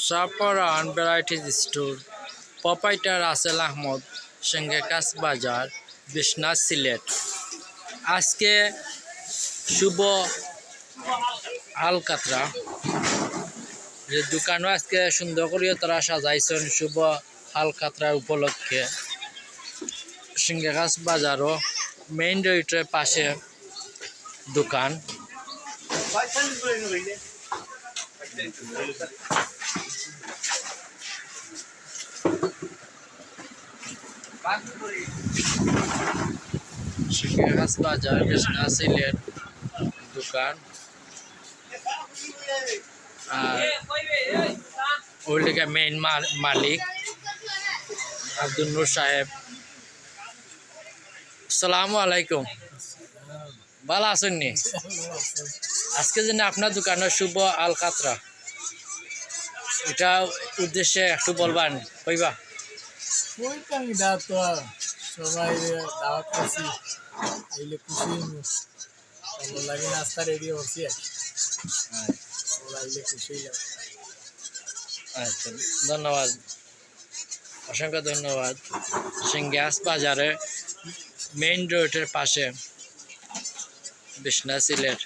সাপারান varieties store, proprietor Rasel Ahmed, সেঙ্গেকাস বাজার, বিশ্বনাথ, সিলেট। আজকে শুভ আলকাতরা যে দোকানও আজকে সুন্দর করিয়া তারা সাজাইছেন শুভ আলকাতরা উপলক্ষে। সিঙ্গেকাস বাজারও মেইন রোডের পাশে দোকান। সিঙ্গেকাস বাজার, বিশ্বনাথ, সিলেট দোকান। আর ওই লিগে মেইন মালিক আব্দুল নূর সাহেব। আসসালামু আলাইকুম, ভালো আছেন নি? আজকে যেন আপনার দোকানের শুভ আলকাতরা, এটা উদ্দেশ্যে একটু বলবান কইবা? সবাই দাওয়াত করছি, আইলে খুশি লাগে। নাস্তা রেডি হচ্ছে, আইলে খুশি। আচ্ছা, ধন্যবাদ, অসংখ্য ধন্যবাদ। সিঙ্গেকাস বাজারে মেইন রোডের পাশে, বিশ্বনাথ, সিলেট।